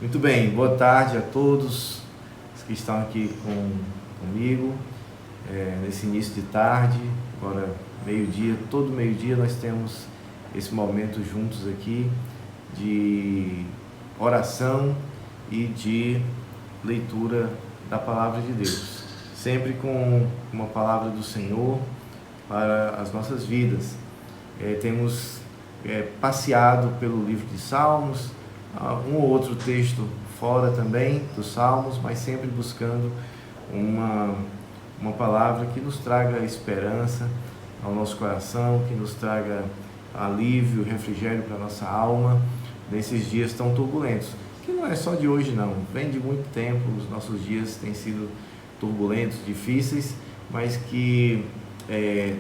Muito bem, boa tarde a todos os que estão aqui comigo, nesse início de tarde, agora meio-dia, todo meio-dia nós temos esse momento juntos aqui de oração e de leitura da Palavra de Deus, sempre com uma palavra do Senhor para as nossas vidas. Temos passeado pelo livro de Salmos, um ou outro texto fora também dos Salmos, mas sempre buscando uma palavra que nos traga esperança ao nosso coração, que nos traga alívio, refrigério para a nossa alma nesses dias tão turbulentos, que não é só de hoje não, vem de muito tempo. Os nossos dias têm sido turbulentos, difíceis, mas que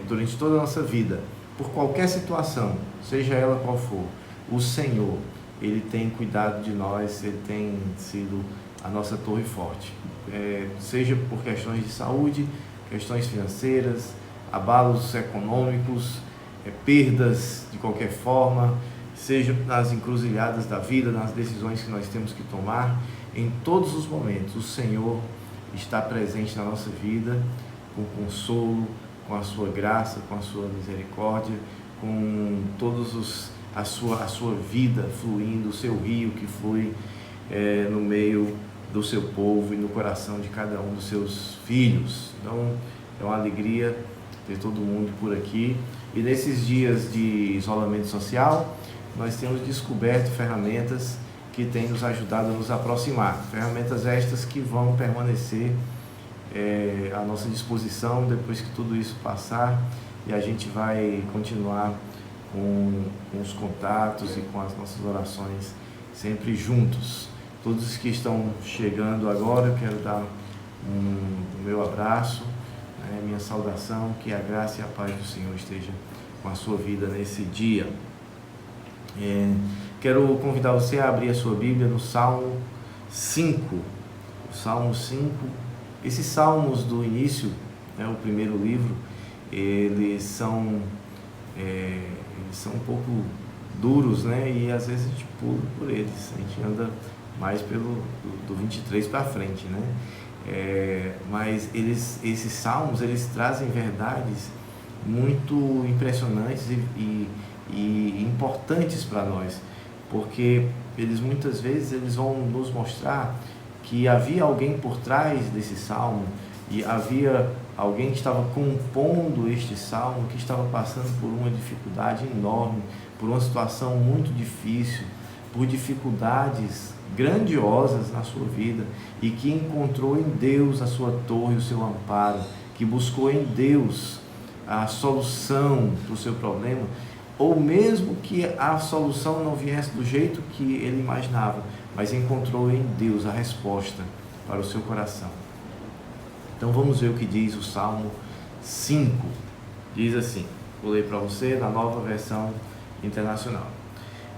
durante toda a nossa vida, por qualquer situação, seja ela qual for, o Senhor, Ele tem cuidado de nós, Ele tem sido a nossa torre forte, seja por questões de saúde, questões financeiras, abalos econômicos, perdas de qualquer forma, seja nas encruzilhadas da vida, nas decisões que nós temos que tomar. Em todos os momentos o Senhor está presente na nossa vida, com consolo, com a sua graça, com a sua misericórdia, com a sua vida fluindo, o seu rio que flui no meio do seu povo e no coração de cada um dos seus filhos. Então é uma alegria ter todo mundo por aqui, e nesses dias de isolamento social nós temos descoberto ferramentas que têm nos ajudado a nos aproximar, ferramentas estas que vão permanecer à nossa disposição depois que tudo isso passar, e a gente vai continuar com os contatos e com as nossas orações sempre juntos. Todos os que estão chegando agora, eu quero dar o meu abraço, minha saudação, que a graça e a paz do Senhor esteja com a sua vida nesse dia. Quero convidar você a abrir a sua Bíblia no Salmo 5. O Salmo 5, esses salmos do início, o primeiro livro, eles são um pouco duros, e às vezes a gente pula por eles, a gente anda mais do 23 para frente, mas esses salmos, eles trazem verdades muito impressionantes e importantes para nós, porque muitas vezes eles vão nos mostrar que havia alguém por trás desse salmo, e havia alguém que estava compondo este salmo, que estava passando por uma dificuldade enorme, por uma situação muito difícil, por dificuldades grandiosas na sua vida, e que encontrou em Deus a sua torre, o seu amparo, que buscou em Deus a solução do seu problema, ou mesmo que a solução não viesse do jeito que ele imaginava, mas encontrou em Deus a resposta para o seu coração. Então vamos ver o que diz o Salmo 5. Diz assim, vou ler para você na Nova Versão Internacional.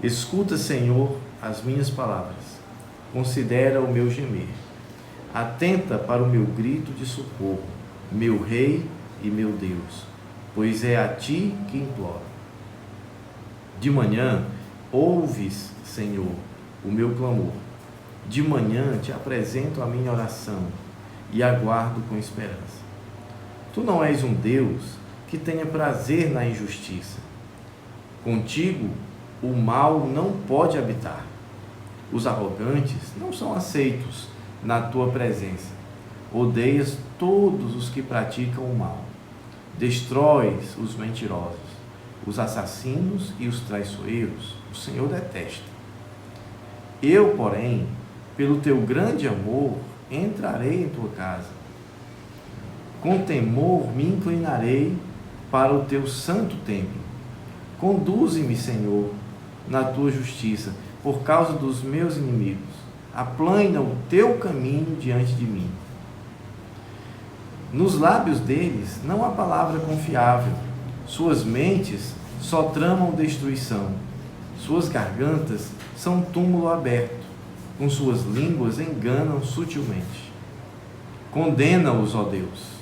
Escuta, Senhor, as minhas palavras, considera o meu gemer, atenta para o meu grito de socorro, meu Rei e meu Deus, pois é a Ti que imploro. De manhã, ouves, Senhor, o meu clamor. De manhã te apresento a minha oração e aguardo com esperança. Tu não és um Deus que tenha prazer na injustiça. Contigo, o mal não pode habitar. Os arrogantes não são aceitos na tua presença. Odeias todos os que praticam o mal. Destróis os mentirosos, os assassinos e os traiçoeiros. O Senhor detesta. Eu, porém, pelo teu grande amor, entrarei em tua casa. Com temor me inclinarei para o teu santo templo. Conduze-me, Senhor, na tua justiça, por causa dos meus inimigos. Aplana o teu caminho diante de mim. Nos lábios deles não há palavra confiável. Suas mentes só tramam destruição. Suas gargantas são túmulo aberto. Com suas línguas enganam sutilmente. Condena-os, ó Deus.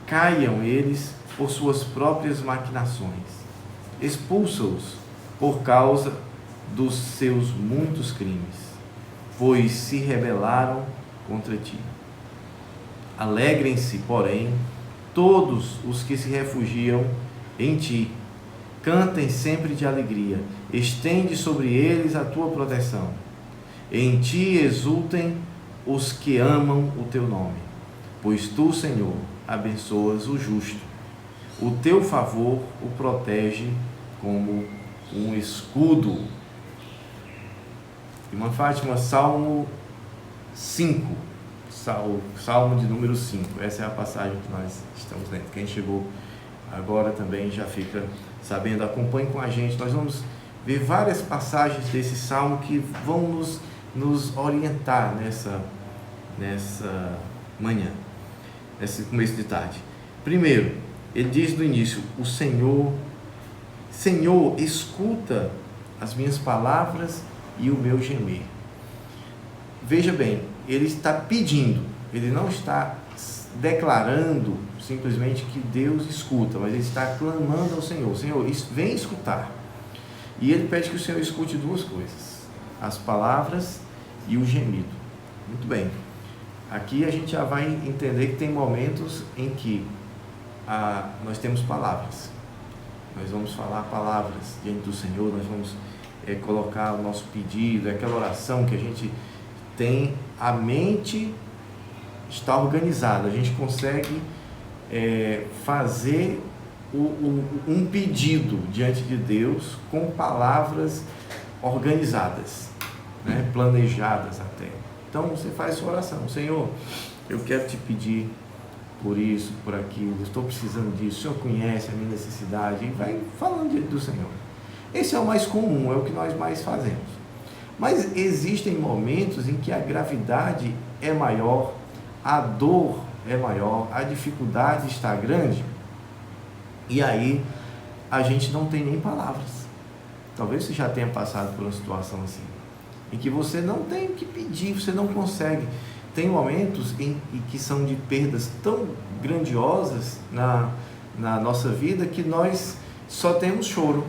Caiam eles por suas próprias maquinações. Expulsa-os por causa dos seus muitos crimes. pois se rebelaram contra ti. Alegrem-se, porém, todos os que se refugiam em ti. Cantem sempre de alegria. Estende sobre eles a tua proteção. Em ti exultem os que amam o teu nome. Pois tu, Senhor, abençoas o justo. O teu favor o protege como um escudo. Irmã Fátima, Salmo 5. Salmo de número 5. Essa é a passagem que nós estamos lendo. Quem chegou agora também já fica sabendo. Acompanhe com a gente. Nós vamos ver várias passagens desse salmo que vão nos orientar nessa manhã, nesse começo de tarde. Primeiro, ele diz no início: o Senhor, escuta as minhas palavras e o meu gemer. Veja bem, ele está pedindo, ele não está declarando simplesmente que Deus escuta, mas ele está clamando ao Senhor: Senhor, vem escutar. E ele pede que o Senhor escute duas coisas: as palavras e o gemido. Muito bem, aqui a gente já vai entender que tem momentos em que nós temos palavras, nós vamos falar palavras diante do Senhor, nós vamos colocar o nosso pedido, aquela oração que a gente tem, a mente está organizada, a gente consegue fazer um pedido diante de Deus com palavras organizadas, né? Planejadas até. Então você faz sua oração: Senhor, eu quero te pedir por isso, por aquilo, estou precisando disso, o Senhor conhece a minha necessidade, e vai falando diante do Senhor. Esse é o mais comum, é o que nós mais fazemos. Mas existem momentos em que a gravidade é maior, a dor é maior, a dificuldade está grande, e aí a gente não tem nem palavras. Talvez você já tenha passado por uma situação assim, em que você não tem o que pedir, você não consegue. Tem momentos em que são de perdas tão grandiosas na nossa vida que nós só temos choro,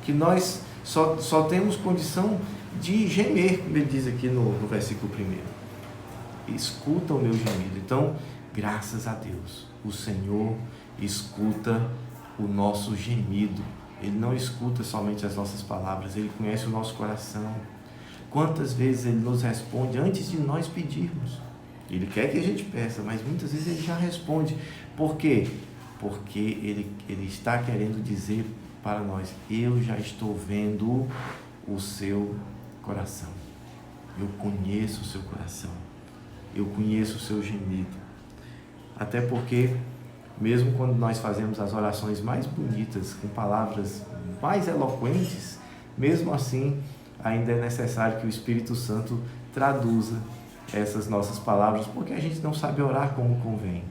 que nós só temos condição de gemer, como ele diz aqui no versículo 1. Escuta o meu gemido. Então, graças a Deus, o Senhor escuta o nosso gemido. Ele não escuta somente as nossas palavras, Ele conhece o nosso coração. Quantas vezes Ele nos responde antes de nós pedirmos? Ele quer que a gente peça, mas muitas vezes Ele já responde. Por quê? Porque Ele está querendo dizer para nós: eu já estou vendo o seu coração, eu conheço o seu coração, eu conheço o seu gemido. Até porque, mesmo quando nós fazemos as orações mais bonitas, com palavras mais eloquentes, mesmo assim, ainda é necessário que o Espírito Santo traduza essas nossas palavras, porque a gente não sabe orar como convém.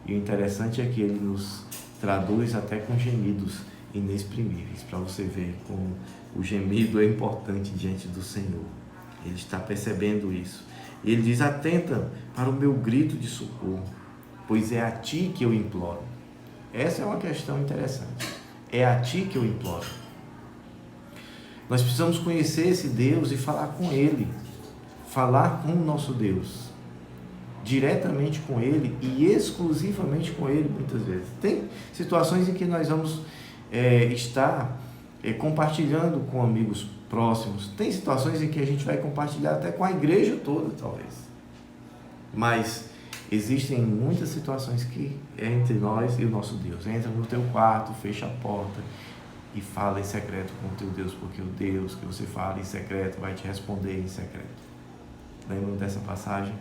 E o interessante é que Ele nos traduz até com gemidos inexprimíveis, para você ver como o gemido é importante diante do Senhor. Ele está percebendo isso. Ele diz: atenta para o meu grito de socorro, pois é a ti que eu imploro. Essa é uma questão interessante. É a ti que eu imploro. Nós precisamos conhecer esse Deus e falar com Ele, falar com o nosso Deus, diretamente com Ele e exclusivamente com Ele. Muitas vezes tem situações em que nós vamos estar compartilhando com amigos próximos, tem situações em que a gente vai compartilhar até com a igreja toda, talvez, mas existem muitas situações que é entre nós e o nosso Deus. Entra no teu quarto, fecha a porta e fala em secreto com o teu Deus, porque o Deus que você fala em secreto vai te responder em secreto. Lembram dessa passagem?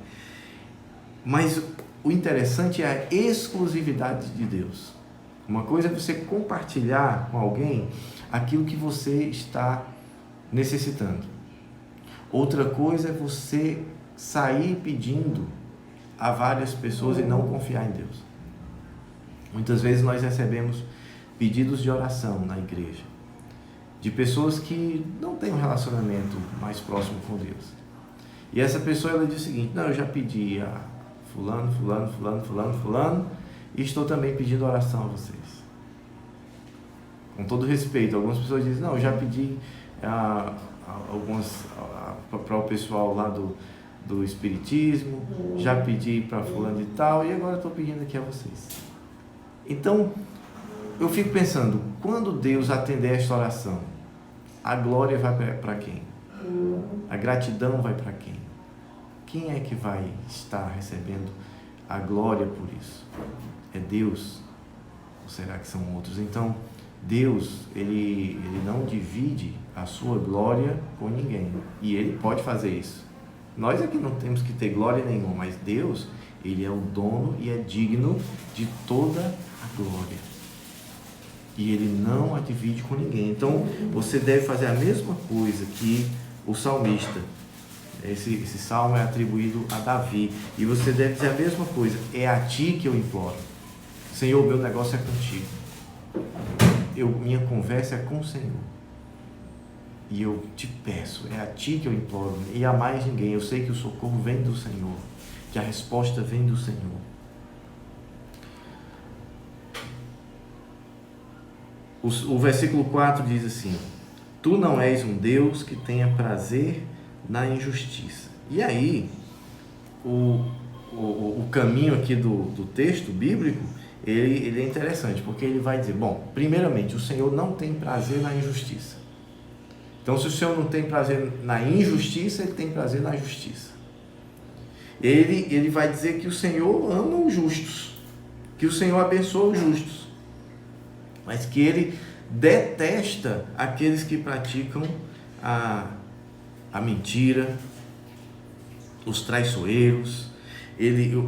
Mas o interessante é a exclusividade de Deus. Uma coisa é você compartilhar com alguém aquilo que você está necessitando. Outra coisa é você sair pedindo a várias pessoas e não confiar em Deus. Muitas vezes nós recebemos pedidos de oração na igreja, de pessoas que não têm um relacionamento mais próximo com Deus. E essa pessoa, ela diz o seguinte: não, eu já pedi a fulano, e estou também pedindo oração a vocês. Com todo respeito, algumas pessoas dizem: não, eu já pedi para o pessoal lá do Espiritismo, já pedi para fulano e tal, e agora estou pedindo aqui a vocês. Então, eu fico pensando, quando Deus atender esta oração, a glória vai para quem? A gratidão vai para quem? Quem é que vai estar recebendo a glória por isso? É Deus? Ou será que são outros? Então, Deus, ele não divide a sua glória com ninguém. E Ele pode fazer isso. Nós aqui não temos que ter glória nenhuma, mas Deus, Ele é o dono e é digno de toda a glória. E Ele não a divide com ninguém. Então, você deve fazer a mesma coisa que o salmista. Esse salmo é atribuído a Davi. E você deve dizer a mesma coisa. É a Ti que eu imploro. Senhor, meu negócio é contigo. Minha conversa é com o Senhor. E eu te peço, é a Ti que eu imploro, e a mais ninguém. Eu sei que o socorro vem do Senhor, que a resposta vem do Senhor. O versículo 4 diz assim: Tu não és um Deus que tenha prazer na injustiça. E aí, o caminho aqui do texto bíblico, ele é interessante, porque ele vai dizer, bom, primeiramente, o Senhor não tem prazer na injustiça. Então, se o Senhor não tem prazer na injustiça, Ele tem prazer na justiça. Ele vai dizer que o Senhor ama os justos, que o Senhor abençoa os justos, mas que Ele detesta aqueles que praticam a mentira, os traiçoeiros,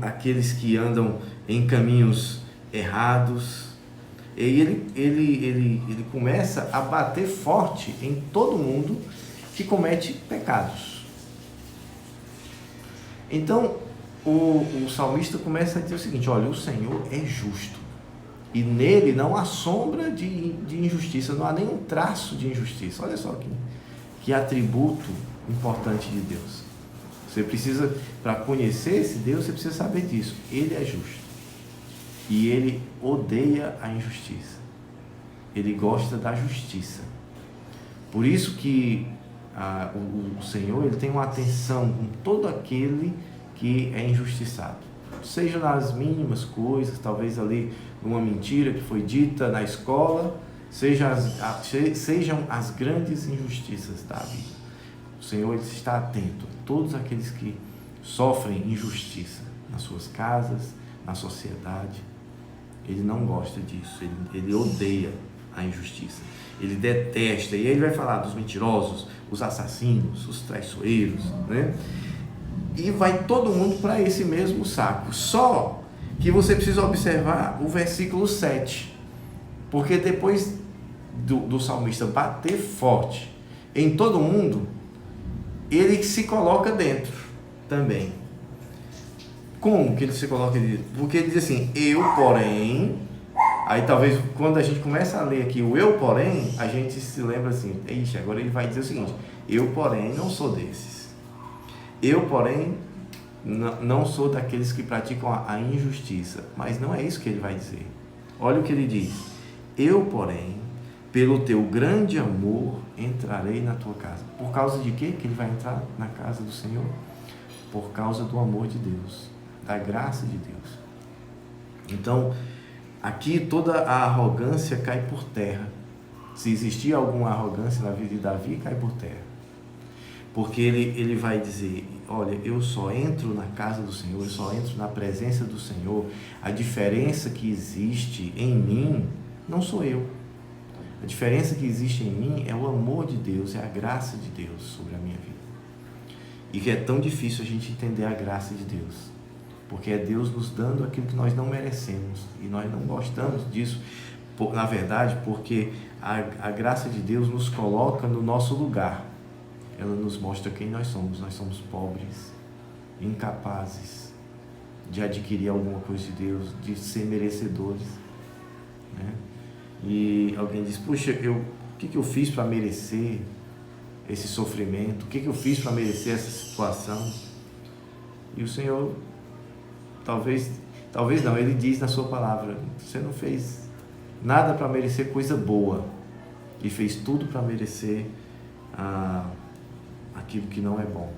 aqueles que andam em caminhos errados. E ele começa a bater forte em todo mundo que comete pecados. Então, o salmista começa a dizer o seguinte: olha, o Senhor é justo, e nele não há sombra de injustiça, não há nenhum traço de injustiça. Olha só que atributo importante de Deus. Você precisa, para conhecer esse Deus, você precisa saber disso. Ele é justo. E Ele odeia a injustiça. Ele gosta da justiça. Por isso que o Senhor, Ele tem uma atenção com todo aquele que é injustiçado. Seja nas mínimas coisas, talvez ali uma mentira que foi dita na escola, sejam as grandes injustiças da vida. O Senhor, Ele está atento a todos aqueles que sofrem injustiça nas suas casas, na sociedade. Ele não gosta disso, ele odeia a injustiça, ele detesta, e ele vai falar dos mentirosos, os assassinos, os traiçoeiros, né? E vai todo mundo para esse mesmo saco. Só que você precisa observar o versículo 7, porque depois do salmista bater forte em todo mundo, ele se coloca dentro também. Como que ele se coloca dentro? Porque ele diz assim, eu porém... Aí talvez quando a gente começa a ler aqui o eu porém, a gente se lembra assim, ixi, agora ele vai dizer o seguinte: eu porém não sou desses. Eu porém não sou daqueles que praticam a injustiça. Mas não é isso que ele vai dizer. Olha o que ele diz: eu porém, pelo teu grande amor, entrarei na tua casa. Por causa de quê que ele vai entrar na casa do Senhor? Por causa do amor de Deus, da graça de Deus. Então, aqui toda a arrogância cai por terra. Se existia alguma arrogância na vida de Davi, cai por terra. Porque ele vai dizer, olha, eu só entro na casa do Senhor, eu só entro na presença do Senhor. A diferença que existe em mim não sou eu. A diferença que existe em mim é o amor de Deus, é a graça de Deus sobre a minha vida. E que é tão difícil a gente entender a graça de Deus, porque é Deus nos dando aquilo que nós não merecemos, e nós não gostamos disso, na verdade, porque a graça de Deus nos coloca no nosso lugar. Ela nos mostra quem nós somos pobres, incapazes de adquirir alguma coisa de Deus, de ser merecedores, né? E alguém diz, puxa, o que eu fiz para merecer esse sofrimento? O que eu fiz para merecer essa situação? E o Senhor, talvez não, Ele diz na sua palavra, você não fez nada para merecer coisa boa, e fez tudo para merecer aquilo que não é bom.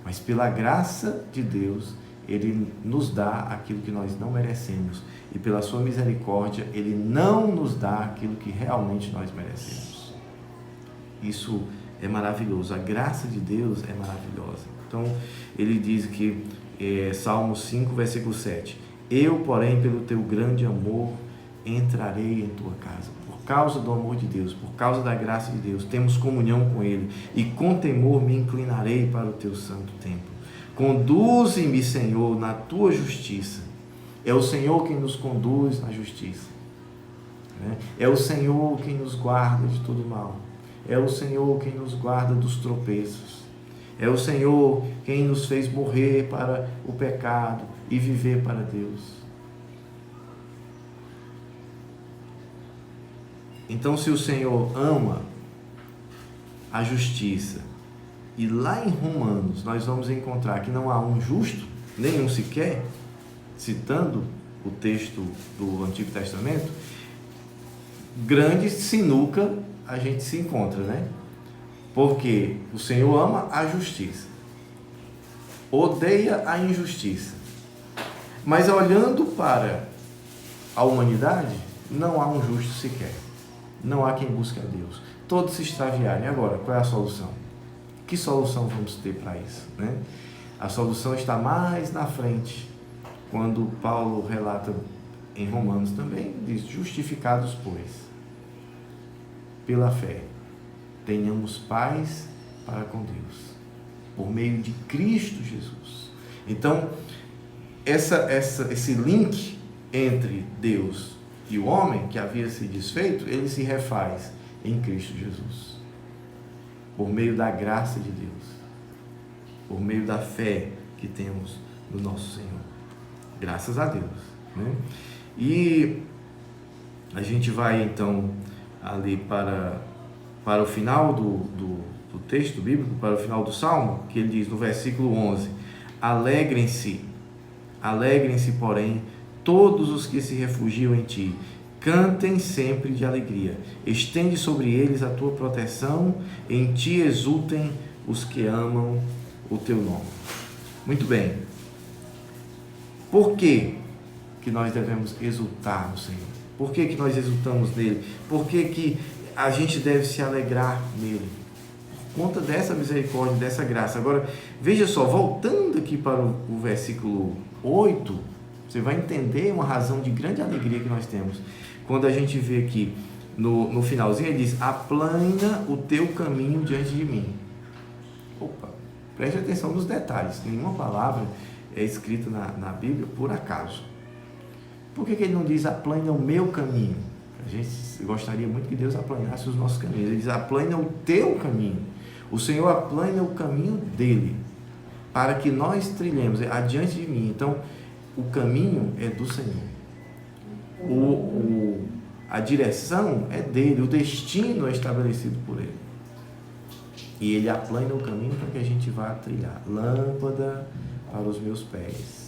Mas pela graça de Deus, Ele nos dá aquilo que nós não merecemos. E pela sua misericórdia, Ele não nos dá aquilo que realmente nós merecemos. Isso é maravilhoso. A graça de Deus é maravilhosa. Então, ele diz que, Salmo 5, versículo 7, eu, porém, pelo teu grande amor, entrarei em tua casa. Por causa do amor de Deus, por causa da graça de Deus, temos comunhão com Ele, e com temor me inclinarei para o teu santo templo. Conduze-me, Senhor, na tua justiça. É o Senhor quem nos conduz na justiça. É o Senhor quem nos guarda de todo mal. É o Senhor quem nos guarda dos tropeços. É o Senhor quem nos fez morrer para o pecado e viver para Deus. Então, se o Senhor ama a justiça, e lá em Romanos nós vamos encontrar que não há um justo, nenhum sequer, citando o texto do Antigo Testamento, grande sinuca a gente se encontra, né? Porque o Senhor ama a justiça, odeia a injustiça, mas olhando para a humanidade, não há um justo sequer, não há quem busque a Deus, todos se extraviarem. Agora, qual é a solução? Que solução vamos ter para isso, né? A solução está mais na frente, quando Paulo relata em Romanos também, diz, justificados, pois, pela fé, tenhamos paz para com Deus, por meio de Cristo Jesus. Então, esse link entre Deus e o homem, que havia se desfeito, ele se refaz em Cristo Jesus, por meio da graça de Deus, por meio da fé que temos no nosso Senhor. Graças a Deus, né? E a gente vai então ali para o final do texto bíblico, para o final do Salmo, que ele diz no versículo 11, alegrem-se, porém, todos os que se refugiam em ti, cantem sempre de alegria, estende sobre eles a tua proteção, em ti exultem os que amam o teu nome. Muito bem. Por que nós devemos exultar no Senhor? Por que nós exultamos nele? Por que a gente deve se alegrar nele? Por conta dessa misericórdia, dessa graça. Agora, veja só, voltando aqui para o versículo 8, você vai entender uma razão de grande alegria que nós temos. Quando a gente vê aqui, no finalzinho, ele diz, aplana o teu caminho diante de mim. Opa, preste atenção nos detalhes. Nenhuma palavra é escrita na Bíblia por acaso. Por que ele não diz aplana o meu caminho? A gente gostaria muito que Deus aplanasse os nossos caminhos. Ele diz aplana o teu caminho. O Senhor aplana o caminho dele, para que nós trilhemos adiante de mim. Então, o caminho é do Senhor. A direção é dele, o destino é estabelecido por ele. E ele aplana o caminho para que a gente vá trilhar. Lâmpada para os meus pés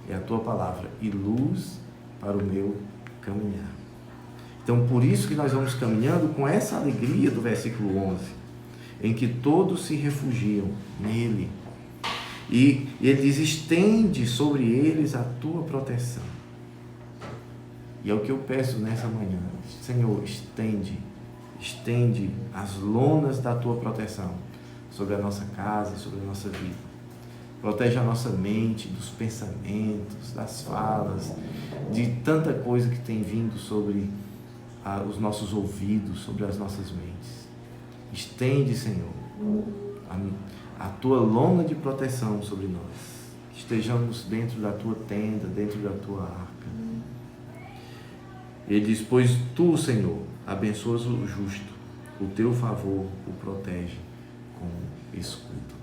é a tua palavra, e luz para o meu caminhar. Então, por isso que nós vamos caminhando com essa alegria do versículo 11, em que todos se refugiam nele. E ele diz, estende sobre eles a tua proteção. E é o que eu peço nessa manhã. Senhor, estende as lonas da tua proteção sobre a nossa casa, sobre a nossa vida. Protege a nossa mente dos pensamentos, das falas, de tanta coisa que tem vindo sobre os nossos ouvidos, sobre as nossas mentes. Estende, Senhor, a tua lona de proteção sobre nós. Que estejamos dentro da tua tenda, dentro da tua arca. Ele diz, pois tu, Senhor, abençoas o justo, o teu favor o protege com escudo.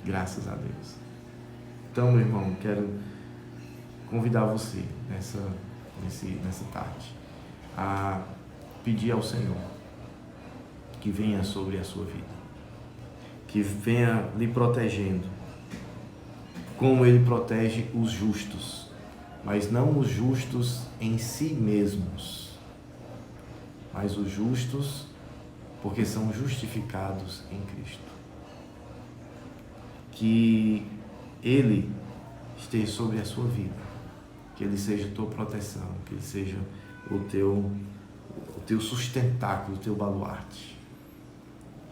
Graças a Deus. Então, meu irmão, quero convidar você nessa tarde a pedir ao Senhor que venha sobre a sua vida, que venha lhe protegendo, como Ele protege os justos, mas não os justos em si mesmos, mas os justos porque são justificados em Cristo. Que Ele esteja sobre a sua vida, que Ele seja a tua proteção, que Ele seja o teu sustentáculo, o teu baluarte.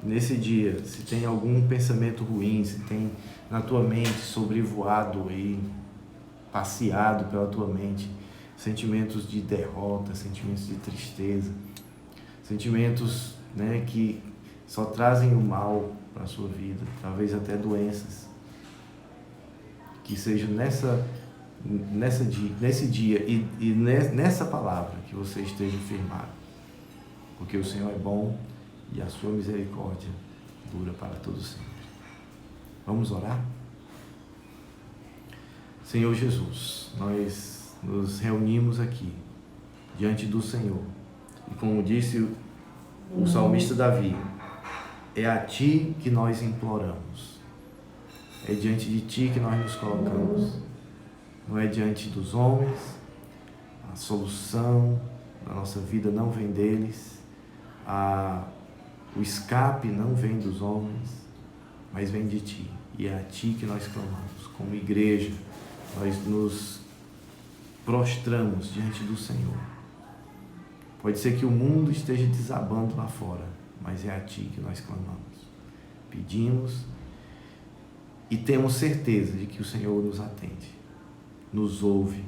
Nesse dia, se tem algum pensamento ruim, se tem na tua mente sobrevoado e passeado pela tua mente sentimentos de derrota, sentimentos de tristeza, sentimentos, que só trazem o mal para a sua vida, talvez até doenças, que seja nesse dia e nessa palavra que você esteja firmado, porque o Senhor é bom e a sua misericórdia dura para todo sempre. Vamos orar? Senhor Jesus, nós nos reunimos aqui diante do Senhor e, como disse o salmista Davi, é a Ti que nós imploramos, é diante de Ti que nós nos colocamos, não é diante dos homens. A solução da nossa vida não vem deles, o escape não vem dos homens, mas vem de Ti, e é a Ti que nós clamamos. Como igreja, nós nos prostramos diante do Senhor. Pode ser que o mundo esteja desabando lá fora, mas é a Ti que nós clamamos. Pedimos e temos certeza de que o Senhor nos atende, nos ouve,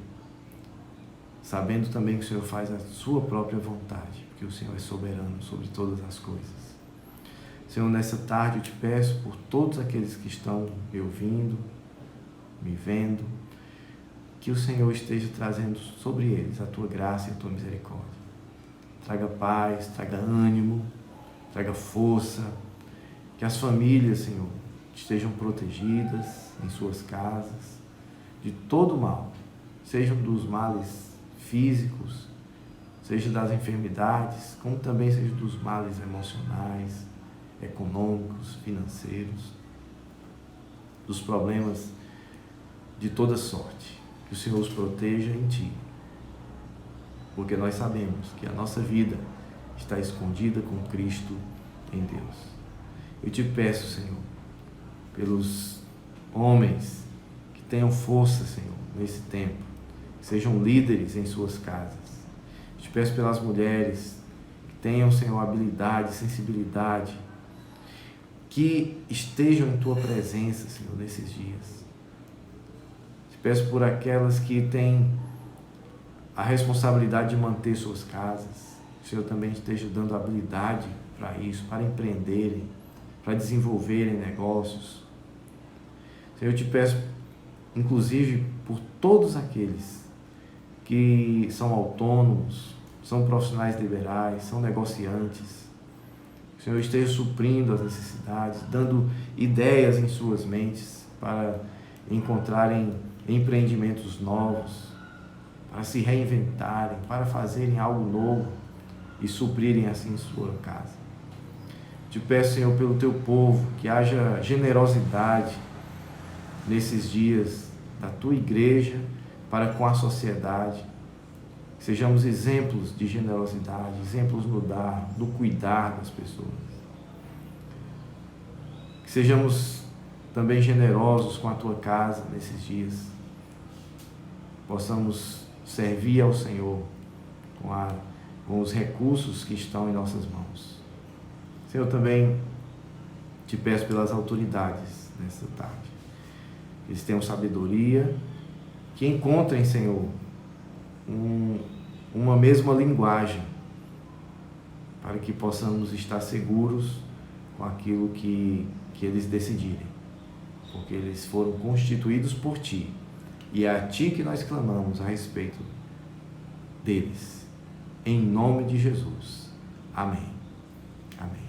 sabendo também que o Senhor faz a sua própria vontade, porque o Senhor é soberano sobre todas as coisas. Senhor, nessa tarde eu te peço por todos aqueles que estão me ouvindo, me vendo, que o Senhor esteja trazendo sobre eles a Tua graça e a Tua misericórdia. Traga paz, traga ânimo, traga força, que as famílias, Senhor, estejam protegidas em suas casas de todo mal, sejam dos males físicos, seja das enfermidades, como também seja dos males emocionais, econômicos, financeiros, dos problemas de toda sorte. Que o Senhor os proteja em Ti, porque nós sabemos que a nossa vida está escondida com Cristo em Deus. Eu te peço, Senhor, pelos homens que tenham força, Senhor, nesse tempo, que sejam líderes em suas casas. Eu te peço pelas mulheres que tenham, Senhor, habilidade, sensibilidade, que estejam em Tua presença, Senhor, nesses dias. Te peço por aquelas que têm a responsabilidade de manter suas casas. O Senhor também esteja dando habilidade para isso, para empreenderem, para desenvolverem negócios. Senhor, eu te peço, inclusive, por todos aqueles que são autônomos, são profissionais liberais, são negociantes. O Senhor esteja suprindo as necessidades, dando ideias em suas mentes para encontrarem empreendimentos novos, para se reinventarem, para fazerem algo novo e suprirem assim sua casa. Te peço, Senhor, pelo Teu povo, que haja generosidade nesses dias da Tua igreja para com a sociedade, que sejamos exemplos de generosidade, exemplos no dar, no cuidar das pessoas, que sejamos também generosos com a Tua casa nesses dias, possamos servir ao Senhor com os recursos que estão em nossas mãos. Senhor, também te peço pelas autoridades nesta tarde, que eles tenham sabedoria, que encontrem, Senhor, uma mesma linguagem, para que possamos estar seguros com aquilo que eles decidirem, porque eles foram constituídos por Ti, e é a Ti que nós clamamos a respeito deles, em nome de Jesus. Amém. Amém.